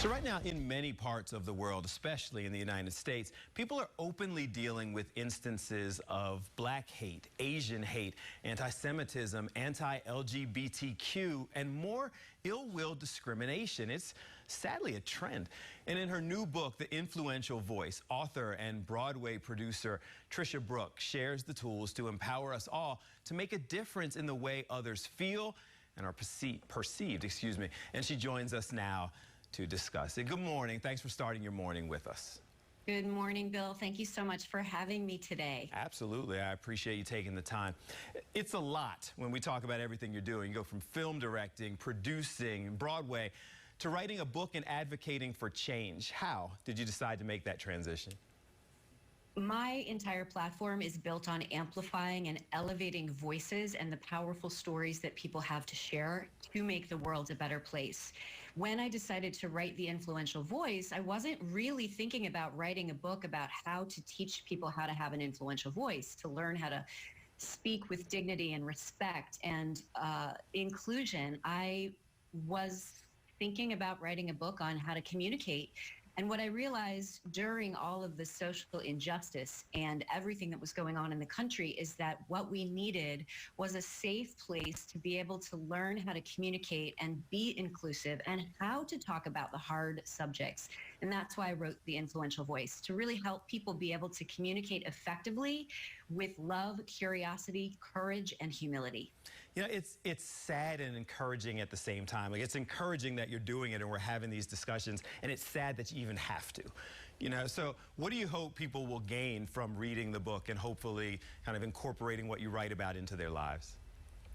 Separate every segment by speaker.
Speaker 1: So right now, in many parts of the world, especially in the United States, people are openly dealing with instances of black hate, Asian hate, anti-Semitism, anti-LGBTQ, and more ill-will discrimination. It's sadly a trend. And in her new book, The Influential Voice, author and Broadway producer Tricia Brouk shares the tools to empower us all to make a difference in the way others feel and are perceived. And she joins us now to discuss it. Good morning. Thanks for starting your morning with us.
Speaker 2: Good morning, Bill. Thank you so much for having me today.
Speaker 1: Absolutely. I appreciate you taking the time. It's a lot when we talk about everything you're doing. You go from film directing, producing, Broadway, to writing a book and advocating for change. How did you decide to make that transition?
Speaker 2: My entire platform is built on amplifying and elevating voices and the powerful stories that people have to share to make the world a better place. When I decided to write The Influential Voice, I wasn't really thinking about writing a book about how to teach people how to have an influential voice, to learn how to speak with dignity and respect and inclusion. I was thinking about writing a book on how to communicate. And what I realized during all of the social injustice and everything that was going on in the country is that what we needed was a safe place to be able to learn how to communicate and be inclusive and how to talk about the hard subjects. And that's why I wrote The Influential Voice, to really help people be able to communicate effectively with love, curiosity, courage, and humility.
Speaker 1: You know, it's sad and encouraging at the same time. Like, it's encouraging that you're doing it and we're having these discussions, and it's sad that you even have to. You know, so what do you hope people will gain from reading the book and hopefully kind of incorporating what you write about into their lives?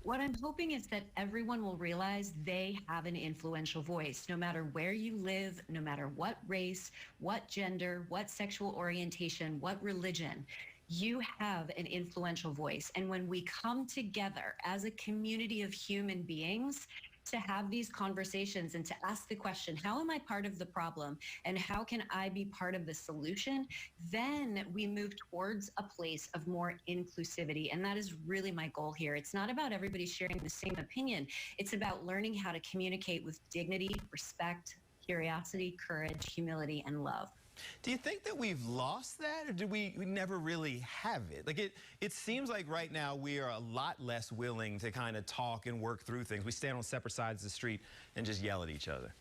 Speaker 2: What I'm hoping is that everyone will realize they have an influential voice, no matter where you live, no matter what race, what gender, what sexual orientation, what religion. You have an influential voice. And when we come together as a community of human beings to have these conversations and to ask the question, how am I part of the problem and how can I be part of the solution? Then we move towards a place of more inclusivity. And that is really my goal here. It's not about everybody sharing the same opinion. It's about learning how to communicate with dignity, respect, curiosity, courage, humility, and love.
Speaker 1: Do you think that we've lost that, or do we never really have it? Like, it seems like right now we are a lot less willing to kind of talk and work through things. We stand on separate sides of the street and just yell at each other.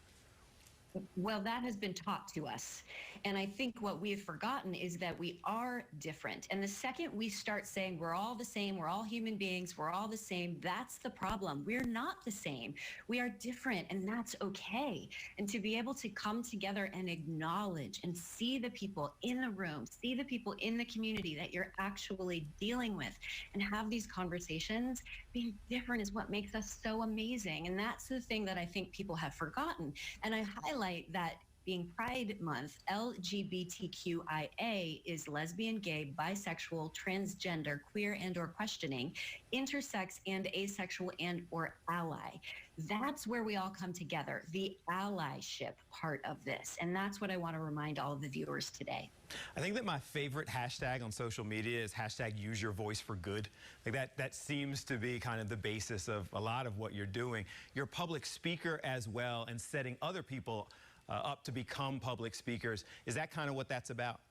Speaker 2: Well, that has been taught to us. And I think what we've forgotten is that we are different. And the second we start saying we're all the same, we're all human beings, we're all the same, that's the problem. We're not the same. We are different, and that's okay. And to be able to come together and acknowledge and see the people in the room, see the people in the community that you're actually dealing with, and have these conversations, being different is what makes us so amazing. And that's the thing that I think people have forgotten. And I highlight that being Pride Month, LGBTQIA is lesbian, gay, bisexual, transgender, queer and or questioning, intersex and asexual and or ally. That's where we all come together, the allyship part of this. And that's what I want to remind all of the viewers today.
Speaker 1: I think that my favorite hashtag on social media is hashtag use your voice for good. Like that seems to be kind of the basis of a lot of what you're doing. You're a public speaker as well, and setting other people up to become public speakers. Is that kind of what that's about?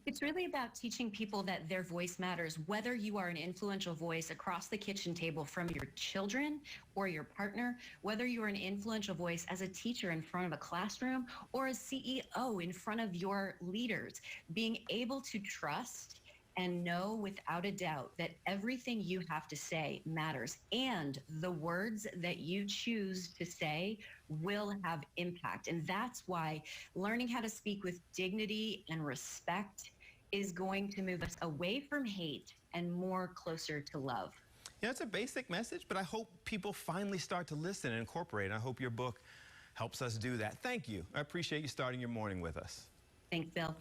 Speaker 2: It's really about teaching people that their voice matters, whether you are an influential voice across the kitchen table from your children or your partner, whether you are an influential voice as a teacher in front of a classroom or as CEO in front of your leaders. Being able to trust and know without a doubt that everything you have to say matters, and the words that you choose to say will have impact. And that's why learning how to speak with dignity and respect is going to move us away from hate and more closer to love.
Speaker 1: Yeah, it's a basic message, but I hope people finally start to listen and incorporate. I hope your book helps us do that. Thank you. I appreciate you starting your morning with us.
Speaker 2: Thanks, Bill.